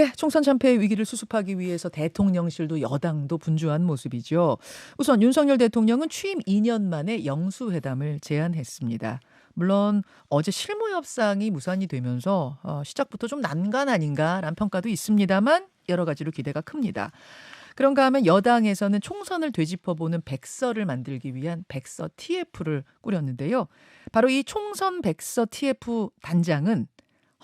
예, 총선 참패의 위기를 수습하기 위해서 대통령실도 여당도 분주한 모습이죠. 우선 윤석열 대통령은 취임 2년 만에 영수회담을 제안했습니다. 물론 어제 실무 협상이 무산이 되면서 시작부터 좀 난간 아닌가라는 평가도 있습니다만 여러 가지로 기대가 큽니다. 그런가 하면 여당에서는 총선을 되짚어보는 백서를 만들기 위한 백서 TF를 꾸렸는데요. 바로 이 총선 백서 TF 단장은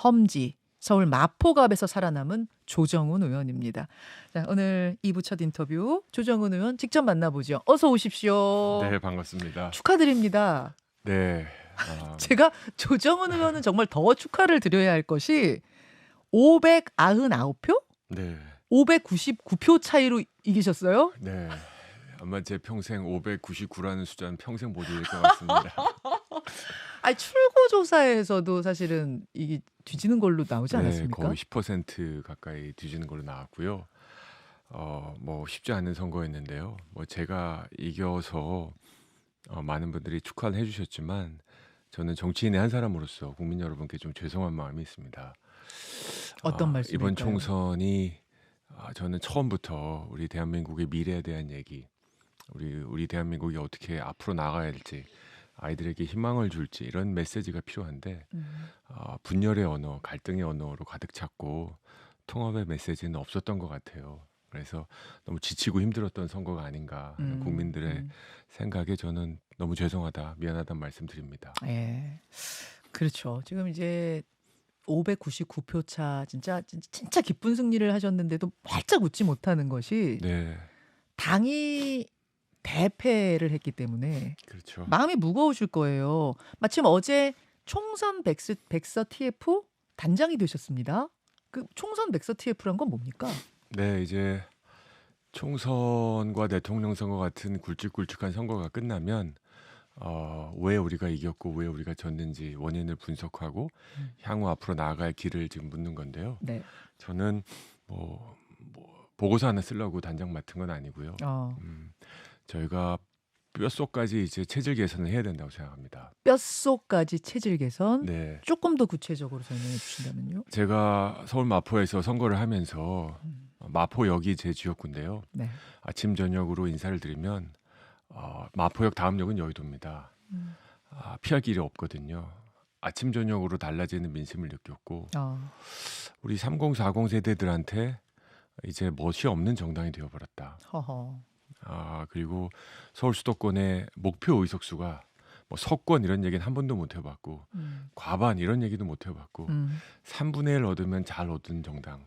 험지 서울 마포갑에서 살아남은 조정훈 의원입니다. 자, 오늘 2부 첫 인터뷰 조정훈 의원 직접 만나보죠. 어서 오십시오. 네, 반갑습니다. 축하드립니다. 네. 제가 조정훈 의원은 정말 더 축하를 드려야 할 것이 599표? 네. 599표 차이로 이기셨어요? 네. 아마 제 평생 599라는 숫자는 평생 못 이길 것 같습니다. 아니, 출구조사에서도 사실은 이게 뒤지는 걸로 나오지 네, 않았습니까? 거의 10% 가까이 뒤지는 걸로 나왔고요. 뭐 쉽지 않은 선거였는데요. 뭐 제가 이겨서 많은 분들이 축하를 해주셨지만 저는 정치인의 한 사람으로서 국민 여러분께 좀 죄송한 마음이 있습니다. 어떤 말씀일까요? 이번 총선이 저는 처음부터 우리 대한민국의 미래에 대한 얘기, 우리 대한민국이 어떻게 앞으로 나가야 할지, 아이들에게 희망을 줄지 이런 메시지가 필요한데 분열의 언어, 갈등의 언어로 가득 찼고 통합의 메시지는 없었던 것 같아요. 그래서 너무 지치고 힘들었던 선거가 아닌가 하는 국민들의 생각에 저는 너무 죄송하다, 미안하다는 말씀드립니다. 예. 그렇죠. 지금 이제 599표 차 진짜 기쁜 승리를 하셨는데도 활짝 웃지 못하는 것이 네, 당이 대패를 했기 때문에 그렇죠. 마음이 무거우실 거예요. 마침 어제 총선 백서 TF 단장이 되셨습니다. 그 총선 백서 TF란 건 뭡니까? 네, 이제 총선과 대통령 선거 같은 굵직굵직한 선거가 끝나면 왜 우리가 이겼고 왜 우리가 졌는지 원인을 분석하고 향후 앞으로 나아갈 길을 지금 묻는 건데요. 네. 저는 뭐 보고서 하나 쓰려고 단장 맡은 건 아니고요. 저희가 뼛속까지 이제 체질 개선을 해야 된다고 생각합니다. 뼛속까지 체질 개선. 네, 조금 더 구체적으로 설명해 주신다면요. 제가 서울 마포에서 선거를 하면서 마포역이 제 지역구인데요. 네. 아침 저녁으로 인사를 드리면 마포역 다음 역은 여의도입니다. 피할 길이 없거든요. 아침 저녁으로 달라지는 민심을 느꼈고 우리 3040 세대들한테 이제 멋이 없는 정당이 되어버렸다. 허허. 그리고 서울 수도권의 목표 의석수가 뭐 석권 이런 얘기는 한 번도 못 해봤고 과반 이런 얘기도 못 해봤고 3분의 1 얻으면 잘 얻은 정당.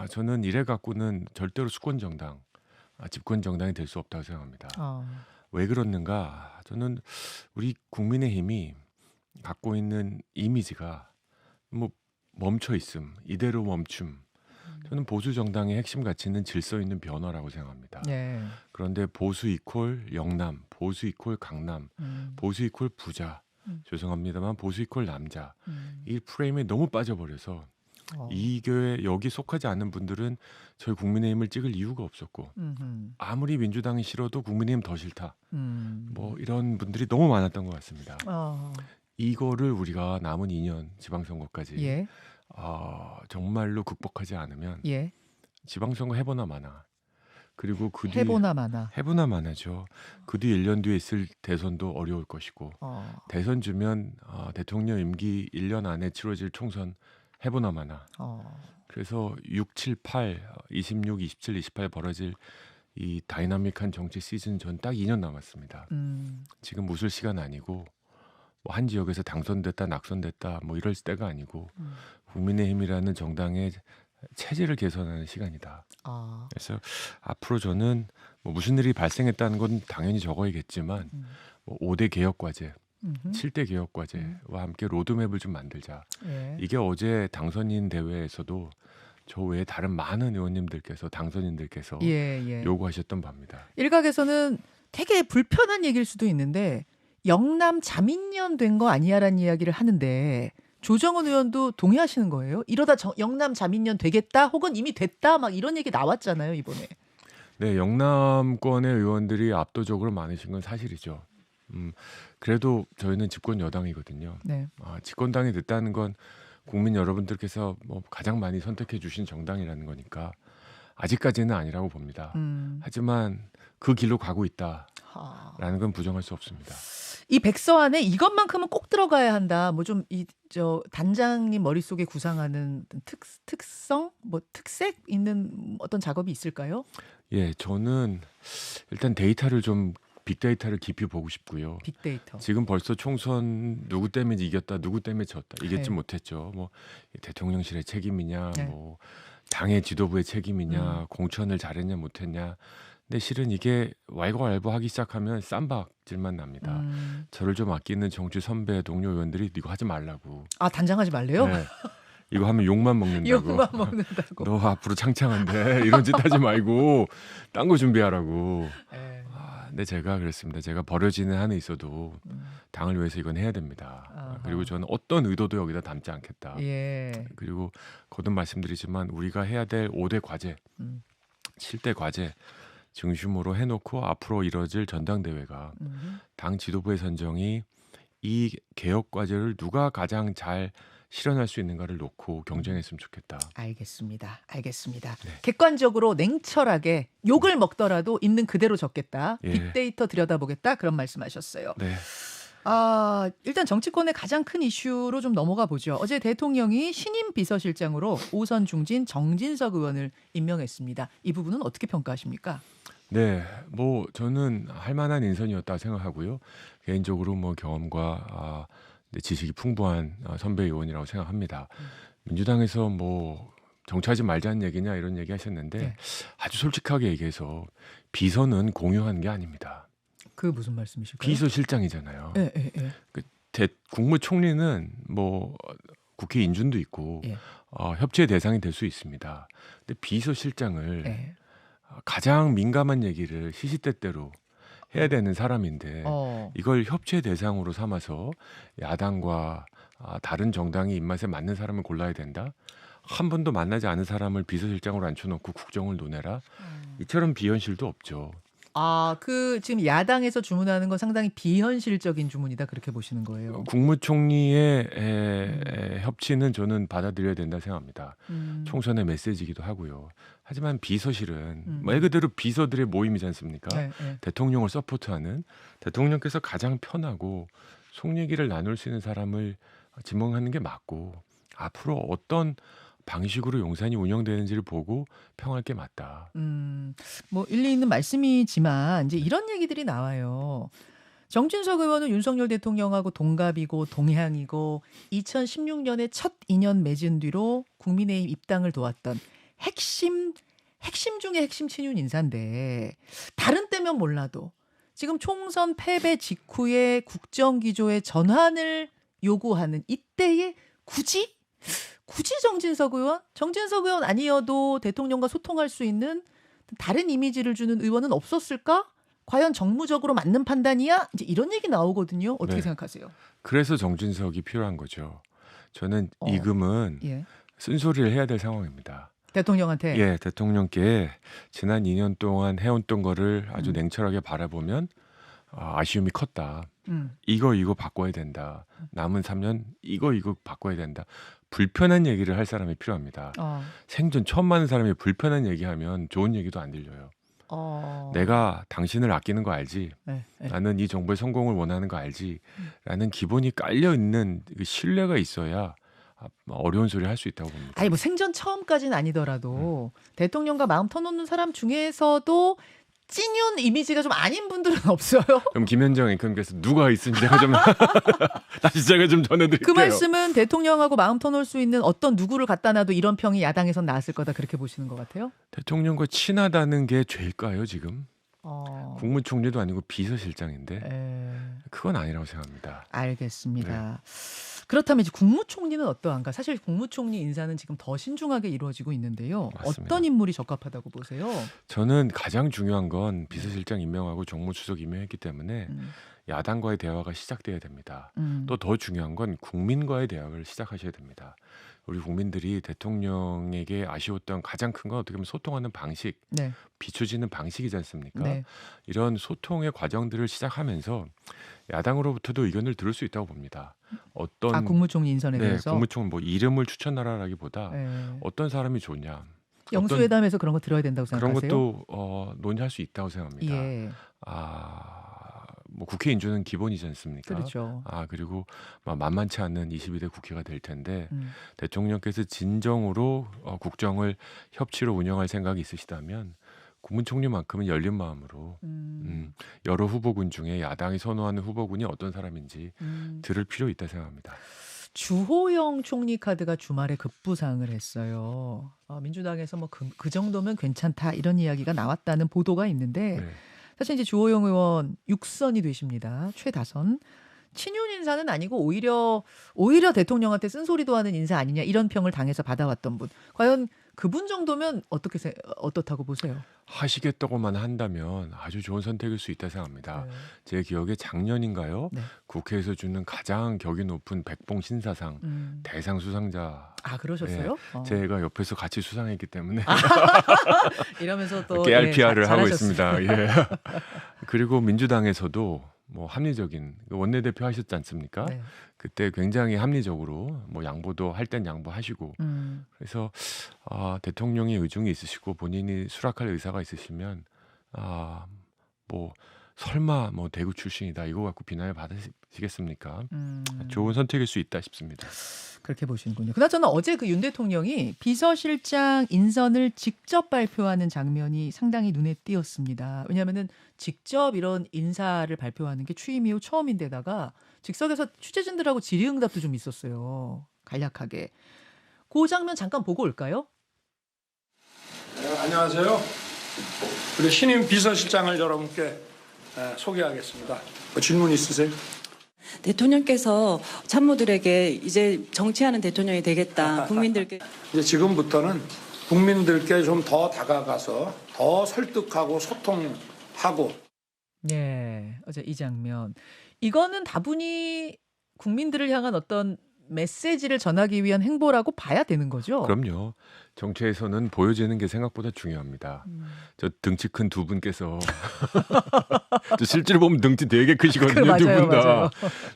저는 이래 갖고는 절대로 수권 정당, 집권 정당이 될 수 없다고 생각합니다. 왜 그렇는가? 저는 우리 국민의힘이 갖고 있는 이미지가 뭐 멈춰 있음, 이대로 멈춤. 저는 보수 정당의 핵심 가치는 질서 있는 변화라고 생각합니다. 예. 그런데 보수 이퀄 영남, 보수 이퀄 강남, 보수 이퀄 부자, 죄송합니다만 보수 이퀄 남자, 이 프레임에 너무 빠져버려서 이 교회 여기 속하지 않는 분들은 저희 국민의힘을 찍을 이유가 없었고 아무리 민주당이 싫어도 국민의힘 더 싫다. 뭐 이런 분들이 너무 많았던 것 같습니다. 이거를 우리가 남은 2년 지방선거까지 예. 정말로 극복하지 않으면 예. 지방선거 해보나 마나. 그리고 그 뒤 해보나 마나. 해보나 마나죠. 그 뒤 1년 뒤에 있을 대선도 어려울 것이고 대선 주면 대통령 임기 1년 안에 치러질 총선 해보나 마나. 그래서 6, 7, 8, 26, 27, 28 벌어질 이 다이나믹한 정치 시즌 전 딱 2년 남았습니다. 지금 웃을 시간 아니고 뭐 한 지역에서 당선됐다 낙선됐다 뭐 이럴 때가 아니고 국민의힘이라는 정당의 체질을 개선하는 시간이다. 그래서 앞으로 저는 뭐 무슨 일이 발생했다는 건 당연히 적어야겠지만 뭐 5대 개혁과제, 7대 개혁과제와 함께 로드맵을 좀 만들자. 예. 이게 어제 당선인 대회에서도 저 외에 다른 많은 의원님들께서 당선인들께서 예. 요구하셨던 바입니다. 일각에서는 되게 불편한 얘기일 수도 있는데 영남 자민련 된 거 아니야라는 이야기를 하는데 조정훈 의원도 동의하시는 거예요? 이러다 영남 자민련 되겠다 혹은 이미 됐다 막 이런 얘기 나왔잖아요 이번에. 네, 영남권의 의원들이 압도적으로 많으신 건 사실이죠. 그래도 저희는 집권 여당이거든요. 네. 집권당이 됐다는 건 국민 여러분들께서 뭐 가장 많이 선택해 주신 정당이라는 거니까 아직까지는 아니라고 봅니다. 하지만 그 길로 가고 있다라는 건 부정할 수 없습니다. 이 백서안에 이것만큼은 꼭 들어가야 한다. 뭐 좀 단장님 머릿속에 구상하는 특성, 뭐 특색 있는 어떤 작업이 있을까요? 예, 저는 일단 데이터를 좀 빅데이터를 깊이 보고 싶고요. 빅데이터. 지금 벌써 총선 누구 때문에 이겼다, 누구 때문에 졌다, 이겼지 네. 못했죠. 뭐 대통령실의 책임이냐, 네. 뭐 당의 지도부의 책임이냐, 공천을 잘했냐 못했냐. 근데 실은 이게 왈가왈부 하기 시작하면 쌈박질만 납니다. 저를 좀 아끼는 정치 선배 동료 의원들이 이거 하지 말라고. 아, 단장하지 말래요? 네. 이거 하면 욕만 먹는다고. 욕만 먹는다고. 너 앞으로 창창한데 이런 짓 하지 말고 딴 거 준비하라고. 네. 근데 제가 그랬습니다. 제가 버려지는 한에 있어도 당을 위해서 이건 해야 됩니다. 아하. 그리고 저는 어떤 의도도 여기다 담지 않겠다. 예. 그리고 거듭 말씀드리지만 우리가 해야 될 5대 과제, 7대 과제 중심으로 해놓고 앞으로 이뤄질 전당대회가 당 지도부의 선정이 이 개혁 과제를 누가 가장 잘 실현할 수 있는가를 놓고 경쟁했으면 좋겠다. 알겠습니다. 네. 객관적으로 냉철하게 욕을 먹더라도 있는 그대로 적겠다. 예. 빅데이터 들여다보겠다. 그런 말씀하셨어요. 네. 일단 정치권의 가장 큰 이슈로 좀 넘어가 보죠. 어제 대통령이 신임 비서실장으로 오선 중진 정진석 의원을 임명했습니다. 이 부분은 어떻게 평가하십니까? 네, 뭐 저는 할 만한 인선이었다 생각하고요. 개인적으로 뭐 경험과 지식이 풍부한 선배 의원이라고 생각합니다. 민주당에서 뭐 정치하지 말자는 얘기냐 이런 얘기 하셨는데 네. 아주 솔직하게 얘기해서 비서는 공유하는 게 아닙니다. 그 무슨 말씀이실까요? 비서실장이잖아요. 예. 국무총리는 뭐 국회 인준도 있고 예. 협치의 대상이 될 수 있습니다. 근데 비서실장을 예. 가장 민감한 얘기를 시시때때로 해야 되는 사람인데 이걸 협치의 대상으로 삼아서 야당과 다른 정당이 입맛에 맞는 사람을 골라야 된다. 한 번도 만나지 않은 사람을 비서실장으로 앉혀놓고 국정을 논해라. 이처럼 비현실도 없죠. 지금 야당에서 주문하는 건 상당히 비현실적인 주문이다 그렇게 보시는 거예요. 국무총리의 협치는 저는 받아들여야 된다 생각합니다. 총선의 메시지이기도 하고요. 하지만 비서실은 말 그대로 비서들의 모임이지 않습니까? 네. 대통령을 서포트하는 대통령께서 가장 편하고 속 얘기를 나눌 수 있는 사람을 지명하는 게 맞고 앞으로 어떤 방식으로 용산이 운영되는지를 보고 평할 게 맞다. 뭐 일리 있는 말씀이지만 이제 이런 얘기들이 나와요. 정진석 의원은 윤석열 대통령하고 동갑이고 동향이고 2016년에 첫 인연 맺은 뒤로 국민의힘 입당을 도왔던 핵심 중에 핵심 친윤 인사인데 다른 때면 몰라도 지금 총선 패배 직후에 국정기조의 전환을 요구하는 이때에 굳이 정진석 의원 아니어도 대통령과 소통할 수 있는 다른 이미지를 주는 의원은 없었을까? 과연 정무적으로 맞는 판단이야? 이제 이런 얘기 나오거든요. 어떻게 네. 생각하세요? 그래서 정진석이 필요한 거죠. 저는 이금은 예. 쓴소리를 해야 될 상황입니다. 대통령한테. 예, 대통령께 지난 2년 동안 해왔던 거를 아주 냉철하게 바라보면 아쉬움이 컸다. 이거 바꿔야 된다. 남은 3년 이거 바꿔야 된다. 불편한 얘기를 할 사람이 필요합니다. 생전 처음 만난 사람이 불편한 얘기하면 좋은 얘기도 안 들려요. 내가 당신을 아끼는 거 알지? 네. 나는 이 정부의 성공을 원하는 거 알지? 라는 기본이 깔려 있는 그 신뢰가 있어야 어려운 소리 할 수 있다고 봅니다. 아니 뭐 생전 처음까지는 아니더라도 대통령과 마음 터놓는 사람 중에서도 찐윤 이미지가 좀 아닌 분들은 없어요? 그럼 김현정 앵커님께서 누가 있은지 제가 좀 다시 제가 좀 전해드릴게요. 그 말씀은 대통령하고 마음 터놓을 수 있는 어떤 누구를 갖다 놔도 이런 평이 야당에선 나왔을 거다 그렇게 보시는 것 같아요? 대통령과 친하다는 게 죄일까요 지금? 국무총리도 아니고 비서실장인데 그건 아니라고 생각합니다. 알겠습니다. 그렇다면 이제 국무총리는 어떠한가? 사실 국무총리 인사는 지금 더 신중하게 이루어지고 있는데요. 맞습니다. 어떤 인물이 적합하다고 보세요? 저는 가장 중요한 건 비서실장 임명하고 정무수석 임명했기 때문에 야당과의 대화가 시작돼야 됩니다. 또 더 중요한 건 국민과의 대화를 시작하셔야 됩니다. 우리 국민들이 대통령에게 아쉬웠던 가장 큰 건 어떻게 보면 소통하는 방식, 비춰지는 방식이지 않습니까? 네. 이런 소통의 과정들을 시작하면서 야당으로부터도 의견을 들을 수 있다고 봅니다. 어떤 국무총리 인선에 대해서 국무총리 뭐 이름을 추천하라라기보다 네. 어떤 사람이 좋냐. 영수회담에서 그런 거 들어야 된다고 생각하세요? 그런 것도 논의할 수 있다고 생각합니다. 예. 뭐 국회 인준은 기본이지 않습니까? 그렇죠. 그리고 만만치 않은 22대 국회가 될 텐데 대통령께서 진정으로 국정을 협치로 운영할 생각이 있으시다면 국무총리만큼은 열린 마음으로 여러 후보군 중에 야당이 선호하는 후보군이 어떤 사람인지 들을 필요 있다 생각합니다. 주호영 총리 카드가 주말에 급부상을 했어요. 민주당에서 뭐 그 정도면 괜찮다 이런 이야기가 나왔다는 보도가 있는데 네. 사실 이제 주호영 의원 6선이 되십니다. 최다선. 친윤 인사는 아니고 오히려 대통령한테 쓴소리도 하는 인사 아니냐 이런 평을 당해서 받아왔던 분. 과연 그분 정도면 어떻다고 보세요? 하시겠다고만 한다면 아주 좋은 선택일 수 있다 생각합니다. 네. 제 기억에 작년인가요? 네. 국회에서 주는 가장 격이 높은 백봉 신사상 대상 수상자. 그러셨어요? 제가 옆에서 같이 수상했기 때문에 이러면서 또 깨알 PR을 하고 잘하셨습니다. 있습니다. 예. 그리고 민주당에서도 뭐 합리적인 원내대표 하셨지 않습니까? 네. 그때 굉장히 합리적으로 뭐 양보도 할 땐 양보하시고 그래서 대통령의 의중이 있으시고 본인이 수락할 의사가 있으시면 뭐 설마 뭐 대구 출신이다 이거 갖고 비난을 받으시겠습니까? 좋은 선택일 수 있다 싶습니다. 그렇게 보시는군요. 그나저나 어제 그 윤 대통령이 비서실장 인선을 직접 발표하는 장면이 상당히 눈에 띄었습니다. 왜냐하면은 직접 이런 인사를 발표하는 게 취임 이후 처음인데다가 즉석에서 취재진들하고 질의응답도 좀 있었어요. 간략하게. 그 장면 잠깐 보고 올까요? 네, 안녕하세요. 우리 신임 비서실장을 여러분께 소개하겠습니다. 질문 있으세요? 대통령께서 참모들에게 이제 정치하는 대통령이 되겠다. 국민들께 이제 지금부터는 국민들께 좀 더 다가가서 더 설득하고 소통하고. 네, 어제 이 장면. 이거는 다분히 국민들을 향한 어떤 메시지를 전하기 위한 행보라고 봐야 되는 거죠? 그럼요. 정치에서는 보여지는 게 생각보다 중요합니다. 저 등치 큰 두 분께서 저 실제로 보면 등치 되게 크시거든요. 두 분 다.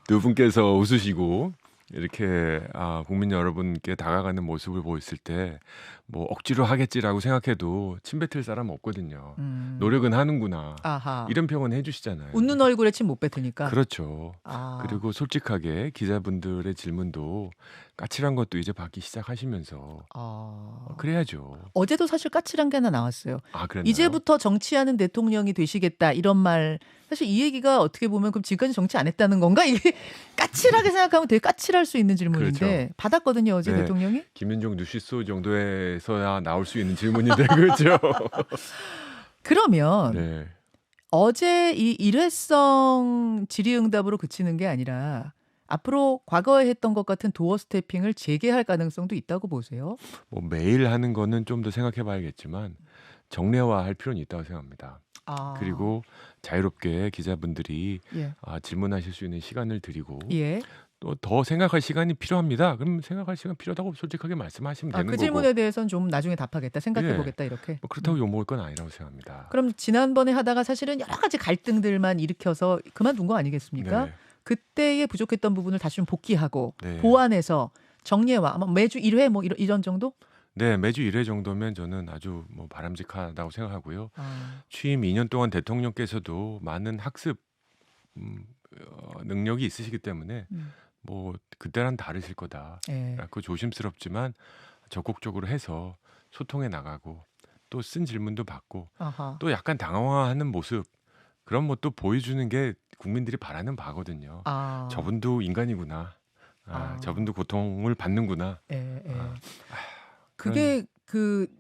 두 분께서 웃으시고 이렇게 국민 여러분께 다가가는 모습을 보였을 때 뭐 억지로 하겠지라고 생각해도 침 뱉을 사람 없거든요. 노력은 하는구나. 아하. 이런 평은 해주시잖아요. 웃는 얼굴에 침 못 뱉으니까. 그렇죠. 그리고 솔직하게 기자분들의 질문도 까칠한 것도 이제 받기 시작하시면서 그래야죠. 어제도 사실 까칠한 게 하나 나왔어요. 그랬나요? 이제부터 정치하는 대통령이 되시겠다 이런 말. 사실 이 얘기가 어떻게 보면 그럼 지금까지 정치 안 했다는 건가? 이게 까칠하게 생각하면 되게 까칠할 수 있는 질문인데 그렇죠. 받았거든요 어제 대통령이. 김윤종 뉴시소 정도에서야 나올 수 있는 질문인데 그렇죠. 그러면 어제 이 일회성 질의응답으로 그치는 게 아니라 앞으로 과거에 했던 것 같은 도어 스태핑을 재개할 가능성도 있다고 보세요? 뭐 매일 하는 거는 좀 더 생각해 봐야겠지만 정례화할 필요는 있다고 생각합니다. 그리고 자유롭게 기자분들이 질문하실 수 있는 시간을 드리고 또 더 생각할 시간이 필요합니다. 그럼 생각할 시간 필요하다고 솔직하게 말씀하시면 되는 거고. 그 질문에 대해서는 좀 나중에 답하겠다, 생각해보겠다 이렇게. 뭐 그렇다고 욕먹을 건 아니라고 생각합니다. 그럼 지난번에 하다가 사실은 여러 가지 갈등들만 일으켜서 그만둔 거 아니겠습니까? 그때에 부족했던 부분을 다시 좀 복귀하고 보완해서 정리해와 매주 1회 뭐 이런 정도? 네, 매주 1회 정도면 저는 아주 뭐 바람직하다고 생각하고요. 취임 2년 동안 대통령께서도 많은 학습 능력이 있으시기 때문에 뭐 그때랑 다르실 거다. 그 조심스럽지만 적극적으로 해서 소통해 나가고 또 쓴 질문도 받고 또 약간 당황하는 모습 그런 것도 보여주는 게 국민들이 바라는 바거든요. 저분도 인간이구나. 저분도 고통을 받는구나. 그게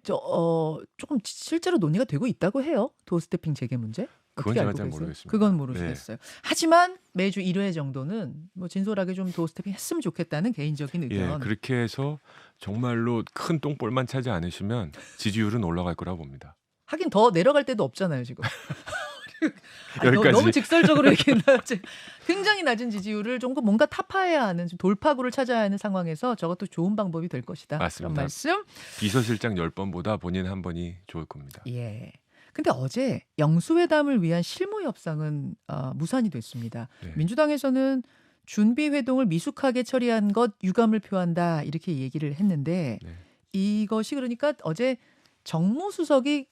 조금 실제로 논의가 되고 있다고 해요. 도어 스태핑 재개 문제? 그건 제가 잘 모르겠습니다. 그건 모르시겠어요. 하지만 매주 1회 정도는 뭐 진솔하게 좀 도어 스태핑 했으면 좋겠다는 개인적인 의견. 그렇게 해서 정말로 큰 똥볼만 차지 않으시면 지지율은 올라갈 거라고 봅니다. 하긴 더 내려갈 때도 없잖아요 지금. 여기까지. 너무 직설적으로 얘기했나요? 굉장히 낮은 지지율을 좀 뭔가 타파해야 하는 돌파구를 찾아야 하는 상황에서 저것도 좋은 방법이 될 것이다. 맞습니다. 그런 말씀. 비서실장 10번보다 본인 한 번이 좋을 겁니다. 근데 어제 영수회담을 위한 실무 협상은 무산이 됐습니다. 네. 민주당에서는 준비 회동을 미숙하게 처리한 것 유감을 표한다 이렇게 얘기를 했는데 네. 이것이 그러니까 어제 정무수석이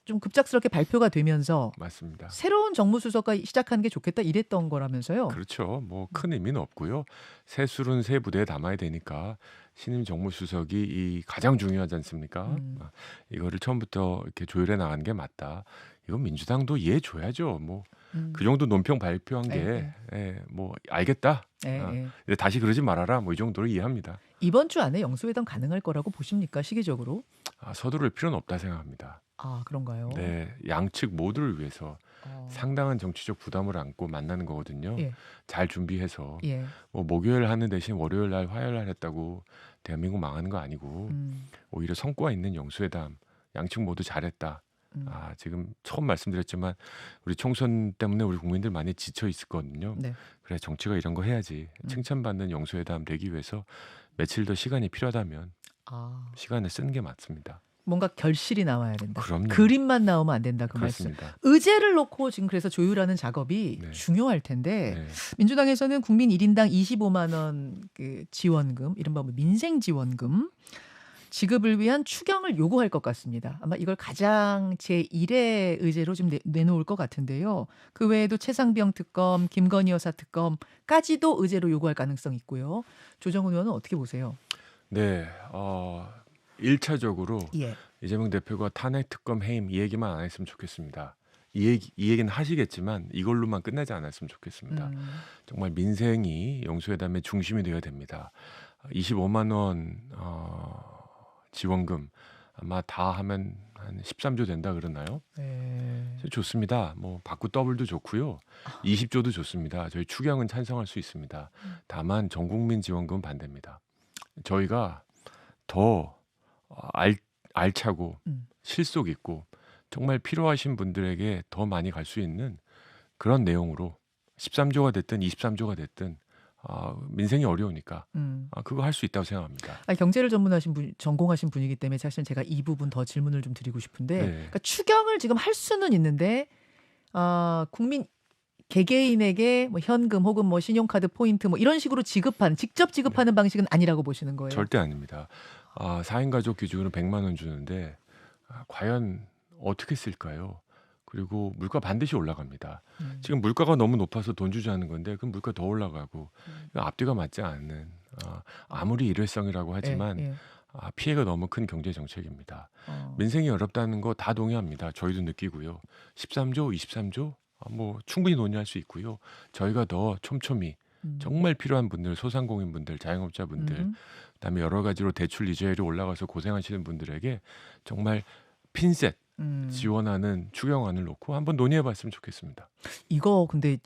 좀 급작스럽게 발표가 되면서 맞습니다. 새로운 정무수석과 시작하는 게 좋겠다 이랬던 거라면서요. 그렇죠. 뭐 큰 의미는 없고요. 새 술은 새 부대에 담아야 되니까 신임 정무수석이 이 가장 중요하지 않습니까? 이거를 처음부터 이렇게 조율해 나가는 게 맞다. 이건 민주당도 이해해 줘야죠. 뭐 그 정도 논평 발표한 게 뭐 알겠다. 근데 다시 그러지 말아라. 뭐 이 정도로 이해합니다. 이번 주 안에 영수회담 가능할 거라고 보십니까? 시기적으로? 서두를 필요는 없다 생각합니다. 그런가요? 네, 양측 모두를 위해서 상당한 정치적 부담을 안고 만나는 거거든요. 예. 잘 준비해서 예. 뭐 목요일 하는 대신 월요일 날, 화요일 날 했다고 대한민국 망하는 거 아니고 오히려 성과 있는 영수회담, 양측 모두 잘했다. 지금 처음 말씀드렸지만 우리 총선 때문에 우리 국민들 많이 지쳐 있었거든요. 네. 그래 정치가 이런 거 해야지. 칭찬받는 영수회담 되기 위해서 며칠 더 시간이 필요하다면 시간을 쓰는 게 맞습니다. 뭔가 결실이 나와야 된다. 그럼요. 그림만 나오면 안 된다 그 그렇습니다. 말씀. 의제를 놓고 지금 그래서 조율하는 작업이 네. 중요할 텐데 네. 민주당에서는 국민 1인당 25만 원 그 지원금, 이른바 민생 지원금 지급을 위한 추경을 요구할 것 같습니다. 아마 이걸 가장 제1의 의제로 좀 내놓을 것 같은데요. 그 외에도 최상병 특검, 김건희 여사 특검까지도 의제로 요구할 가능성이 있고요. 조정훈 의원은 어떻게 보세요? 네, 1차적으로 예. 이재명 대표가 탄핵 특검 해임 이 얘기만 안 했으면 좋겠습니다. 이 얘기는 하시겠지만 이걸로만 끝나지 않았으면 좋겠습니다. 정말 민생이 영수회담의 중심이 되어야 됩니다. 25만 원 지원금 아마 다 하면 한 13조 된다 그러나요? 좋습니다. 뭐 받고 더블도 좋고요. 20조도 좋습니다. 저희 추경은 찬성할 수 있습니다. 다만 전 국민 지원금 반대입니다. 저희가 더 알차고 실속 있고 정말 필요하신 분들에게 더 많이 갈 수 있는 그런 내용으로 13조가 됐든 23조가 됐든 민생이 어려우니까 그거 할 수 있다고 생각합니다. 경제를 전공하신 분이기 때문에 사실 제가 이 부분 더 질문을 좀 드리고 싶은데 그러니까 추경을 지금 할 수는 있는데 국민 개개인에게 뭐 현금 혹은 뭐 신용카드 포인트 뭐 이런 식으로 직접 지급하는 방식은 아니라고 보시는 거예요? 절대 아닙니다. 4인 가족 기준으로 100만 원 주는데 과연 어떻게 쓸까요? 그리고 물가 반드시 올라갑니다. 지금 물가가 너무 높아서 돈 주지 않는 건데 그럼 물가 더 올라가고 앞뒤가 맞지 않는 아무리 일회성이라고 하지만 피해가 너무 큰 경제 정책입니다. 민생이 어렵다는 거 다 동의합니다. 저희도 느끼고요. 13조, 23조 뭐 충분히 논의할 수 있고요. 저희가 더 촘촘히 정말 필요한 분들, 소상공인분들, 자영업자분들, 그다음에 여러 가지로 대출 이자율이 올라가서 고생하시는 분들에게 정말 핀셋 지원하는 추경안을 놓고 한번 논의해봤으면 좋겠습니다. 근데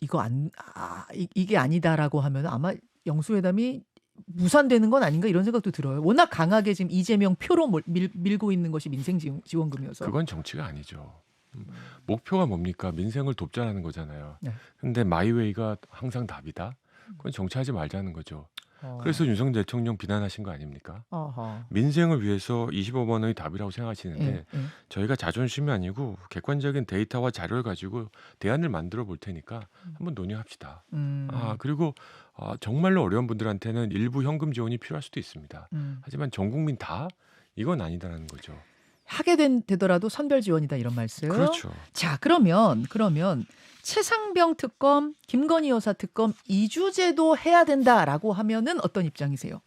이게 아니다라고 하면 아마 영수회담이 무산되는 건 아닌가 이런 생각도 들어요. 워낙 강하게 지금 이재명 표로 밀고 있는 것이 민생 지원금이어서. 그건 정치가 아니죠. 목표가 뭡니까? 민생을 돕자라는 거잖아요. 근데 마이웨이가 항상 답이다? 그건 정치하지 말자는 거죠. 그래서 윤석열 대통령 비난하신 거 아닙니까? 민생을 위해서 25만 원이 답이라고 생각하시는데 저희가 자존심이 아니고 객관적인 데이터와 자료를 가지고 대안을 만들어 볼 테니까 한번 논의합시다. 그리고 정말로 어려운 분들한테는 일부 현금 지원이 필요할 수도 있습니다. 하지만 전 국민 다 이건 아니다라는 거죠. 하게 되더라도 선별 지원이다 이런 말씀. 그렇죠. 자, 그러면 최상병 특검, 김건희 여사 특검 이주제도 해야 된다라고 하면은 어떤 입장이세요?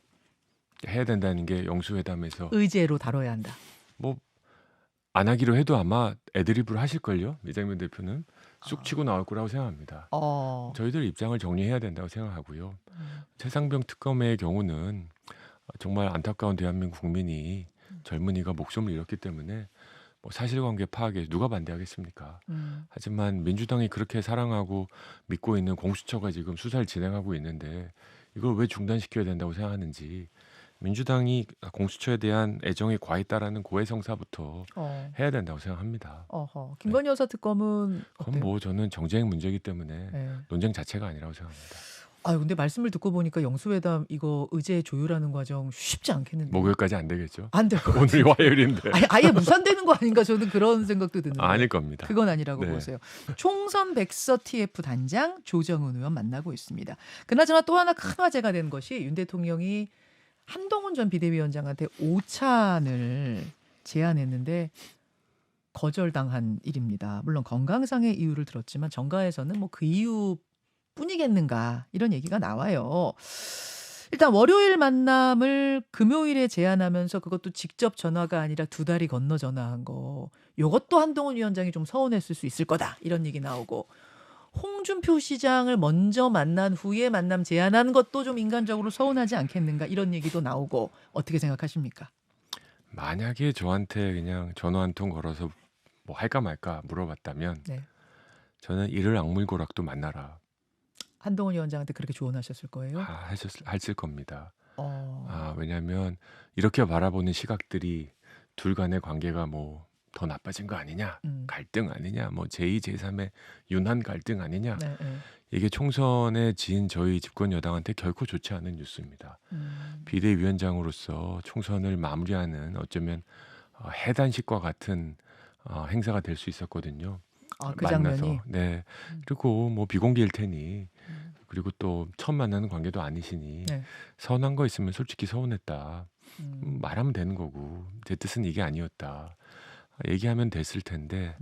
해야 된다는 게 영수회담에서 의제로 다뤄야 한다. 뭐 안 하기로 해도 아마 애드립을 하실걸요. 이재명 대표는 쑥 치고 나올 거라고 생각합니다. 저희들 입장을 정리해야 된다고 생각하고요. 최상병 특검의 경우는 정말 안타까운 대한민국 국민이 젊은이가 목숨을 잃었기 때문에 뭐 사실관계 파악에 누가 반대하겠습니까? 하지만 민주당이 그렇게 사랑하고 믿고 있는 공수처가 지금 수사를 진행하고 있는데 이걸 왜 중단시켜야 된다고 생각하는지 민주당이 공수처에 대한 애정이 과했다라는 고해성사부터 해야 된다고 생각합니다. 김건희 여사 특검은 그건 뭐 저는 정쟁 문제이기 때문에 논쟁 자체가 아니라고 생각합니다. 근데 말씀을 듣고 보니까 영수회담 이거 의제 조율하는 과정 쉽지 않겠는데. 목요일까지 안 되겠죠? 안 될 것 같아요. 오늘 화요일인데. 아예 무산되는 거 아닌가 저는 그런 생각도 드는데. 아닐 겁니다. 그건 아니라고 네. 보세요. 총선 백서 TF 단장 조정훈 의원 만나고 있습니다. 그나저나 또 하나 큰 화제가 된 것이 윤 대통령이 한동훈 전 비대위원장한테 오찬을 제안했는데 거절당한 일입니다. 물론 건강상의 이유를 들었지만 정가에서는 뭐 그 이유 뿐이겠는가 이런 얘기가 나와요. 일단 월요일 만남을 금요일에 제안하면서 그것도 직접 전화가 아니라 2달이 건너 전화한 거. 이것도 한동훈 위원장이 좀 서운했을 수 있을 거다 이런 얘기 나오고 홍준표 시장을 먼저 만난 후에 만남 제안한 것도 좀 인간적으로 서운하지 않겠는가 이런 얘기도 나오고 어떻게 생각하십니까? 만약에 저한테 그냥 전화 한 통 걸어서 뭐 할까 말까 물어봤다면 네. 저는 이를 악물고락도 만나라. 한동훈 위원장한테 그렇게 조언하셨을 거예요? 하실 겁니다. 어. 왜냐하면 이렇게 바라보는 시각들이 둘 간의 관계가 뭐 더 나빠진 거 아니냐, 갈등 아니냐, 뭐 제2, 제3의 윤한 갈등 아니냐. 네, 네. 이게 총선에 진 저희 집권 여당한테 결코 좋지 않은 뉴스입니다. 비대위원장으로서 총선을 마무리하는 어쩌면 해단식과 같은 행사가 될 수 있었거든요. 그 장면이. 네. 그리고 뭐 비공개일 테니 그리고 또 처음 만나는 관계도 아니시니 네. 서운한 거 있으면 솔직히 서운했다. 말하면 되는 거고 제 뜻은 이게 아니었다. 얘기하면 됐을 텐데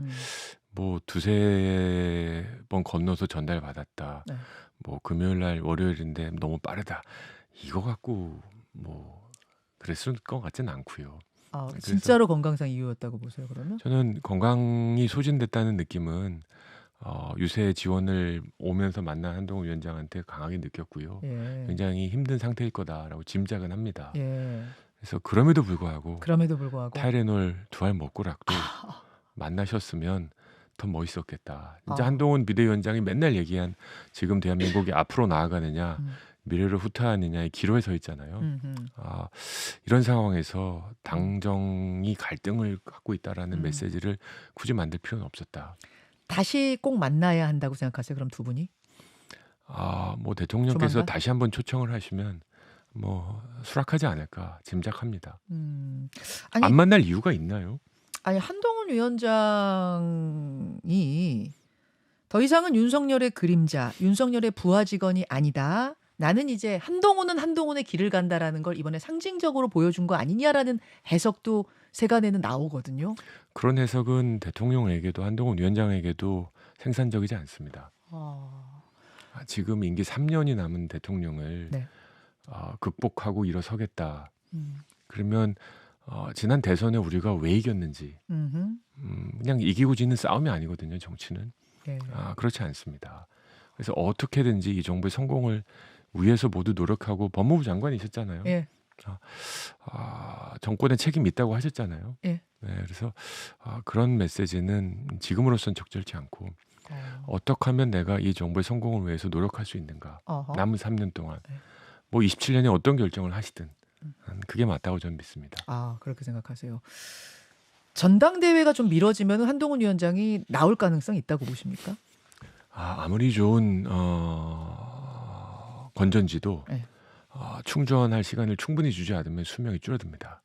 뭐 2-3번 건너서 전달받았다. 네. 뭐 금요일 날 월요일인데 너무 빠르다. 이거 갖고 뭐 그랬을 것 같지는 않고요. 진짜로 건강상 이유였다고 보세요, 그러면? 저는 건강이 소진됐다는 느낌은 유세 지원을 오면서 만난 한동훈 위원장한테 강하게 느꼈고요. 예. 굉장히 힘든 상태일 거다라고 짐작은 합니다. 예. 그래서 그럼에도 불구하고 타이레놀 2알 먹고락도 만나셨으면 더 멋있었겠다. 진짜 한동훈 비대위원장이 맨날 얘기한 지금 대한민국이 앞으로 나아가느냐 미래를 후퇴하느냐의 기로에 서 있잖아요. 이런 상황에서 당정이 갈등을 갖고 있다라는 메시지를 굳이 만들 필요는 없었다. 다시 꼭 만나야 한다고 생각하세요? 그럼 두 분이? 뭐 대통령께서 조만간? 다시 한번 초청을 하시면 뭐 수락하지 않을까 짐작합니다. 아니, 안 만날 이유가 있나요? 아니 한동훈 위원장이 더 이상은 윤석열의 그림자, 윤석열의 부하 직원이 아니다. 나는 이제 한동훈은 한동훈의 길을 간다라는 걸 이번에 상징적으로 보여준 거 아니냐라는 해석도 세간에는 나오거든요. 그런 해석은 대통령에게도 한동훈 위원장에게도 생산적이지 않습니다. 지금 임기 3년이 남은 대통령을 네. 극복하고 일어서겠다. 그러면 지난 대선에 우리가 왜 이겼는지 그냥 이기고 지는 싸움이 아니거든요. 정치는. 네. 그렇지 않습니다. 그래서 어떻게든지 이 정부의 성공을 위해서 모두 노력하고 법무부 장관이셨잖아요. 예. 정권에 책임이 있다고 하셨잖아요. 예. 네, 그래서 그런 메시지는 지금으로선 적절치 않고 어떻게 하면 내가 이 정부의 성공을 위해서 노력할 수 있는가. 남은 3년 동안 네. 뭐 27년에 어떤 결정을 하시든 그게 맞다고 저는 믿습니다. 그렇게 생각하세요. 전당대회가 좀 미뤄지면 한동훈 위원장이 나올 가능성이 있다고 보십니까? 아무리 좋은 건전지도 네. 충전할 시간을 충분히 주지 않으면 수명이 줄어듭니다.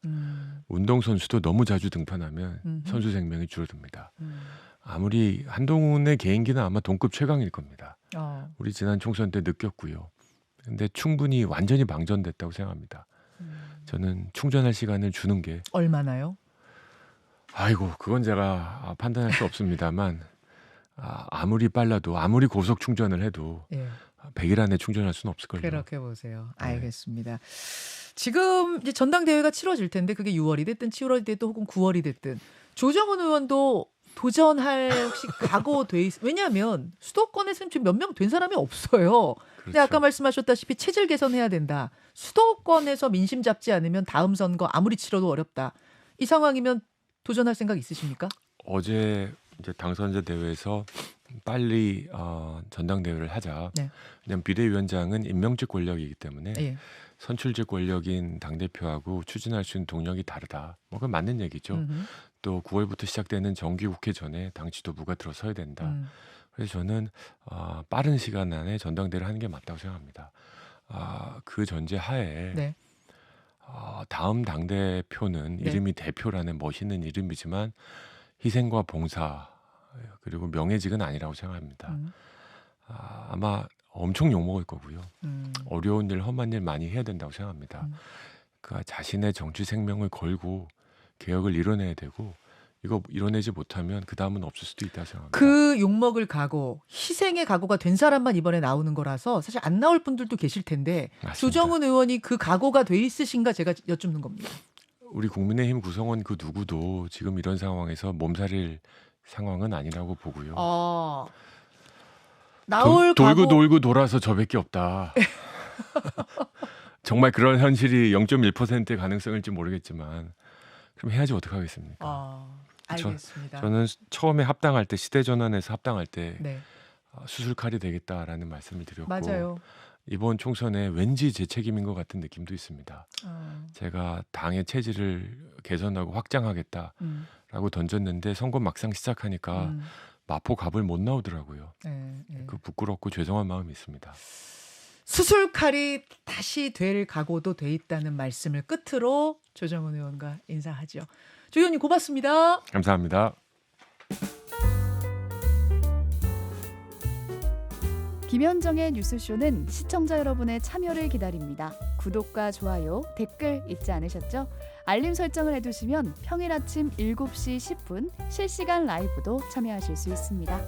운동선수도 너무 자주 등판하면 선수 생명이 줄어듭니다. 아무리 한동훈의 개인기는 아마 동급 최강일 겁니다. 우리 지난 총선 때 느꼈고요. 근데 충분히 완전히 방전됐다고 생각합니다. 저는 충전할 시간을 주는 게 얼마나요? 그건 제가 판단할 수 없습니다만 아무리 빨라도 아무리 고속 충전을 해도 100일 안에 충전할 수는 없을 걸요. 그렇게 보세요. 알겠습니다. 지금 이제 전당대회가 치러질 텐데 그게 6월이 됐든 7월이 됐든 혹은 9월이 됐든 조정훈 의원도 도전할 혹시 각오돼 있... 왜냐하면 수도권에서는 지금 몇 명 된 사람이 없어요. 근데 아까 말씀하셨다시피 체질 개선해야 된다. 수도권에서 민심 잡지 않으면 다음 선거 아무리 치러도 어렵다. 이 상황이면 도전할 생각 있으십니까? 어제 이제 당선자 대회에서 빨리 전당대회를 하자. 네. 왜냐하면 비대위원장은 임명직 권력이기 때문에 예. 선출직 권력인 당대표하고 추진할 수 있는 동력이 다르다. 뭐 그건 맞는 얘기죠. 또 9월부터 시작되는 정기국회 전에 당 지도부가 들어서야 된다. 그래서 저는 빠른 시간 안에 전당대회를 하는 게 맞다고 생각합니다. 그 전제 하에 네. 다음 당대표는 네. 이름이 대표라는 멋있는 이름이지만 희생과 봉사 그리고 명예직은 아니라고 생각합니다. 아마 엄청 욕먹을 거고요. 어려운 일, 험한 일 많이 해야 된다고 생각합니다. 그 자신의 정치 생명을 걸고 개혁을 이뤄내야 되고 이거 이뤄내지 못하면 그 다음은 없을 수도 있다고 생각합니다. 그 욕먹을 각오, 희생의 각오가 된 사람만 이번에 나오는 거라서 사실 안 나올 분들도 계실 텐데 맞습니다. 조정훈 의원이 그 각오가 돼 있으신가 제가 여쭙는 겁니다. 우리 국민의힘 구성원 그 누구도 지금 이런 상황에서 몸살일 상황은 아니라고 보고요. 나올 돌고 각오 돌고 돌아서 저밖에 없다. 정말 그런 현실이 0.1%의 가능성일지 모르겠지만 그럼 해야지 어떡하겠습니까? 알겠습니다. 저는 처음에 합당할 때 시대전환에서 합당할 때 네. 수술칼이 되겠다라는 말씀을 드렸고 맞아요. 이번 총선에 왠지 제 책임인 것 같은 느낌도 있습니다. 제가 당의 체질을 개선하고 확장하겠다라고 던졌는데 선거 막상 시작하니까 마포 갑을 못 나오더라고요. 그 부끄럽고 죄송한 마음이 있습니다. 수술칼이 다시 될 각오도 돼 있다는 말씀을 끝으로 조정훈 의원과 인사하죠. 조 의원님 고맙습니다. 감사합니다. 김현정의 뉴스쇼는 시청자 여러분의 참여를 기다립니다. 구독과 좋아요, 댓글 잊지 않으셨죠? 알림 설정을 해두시면 평일 아침 7시 10분 실시간 라이브도 참여하실 수 있습니다.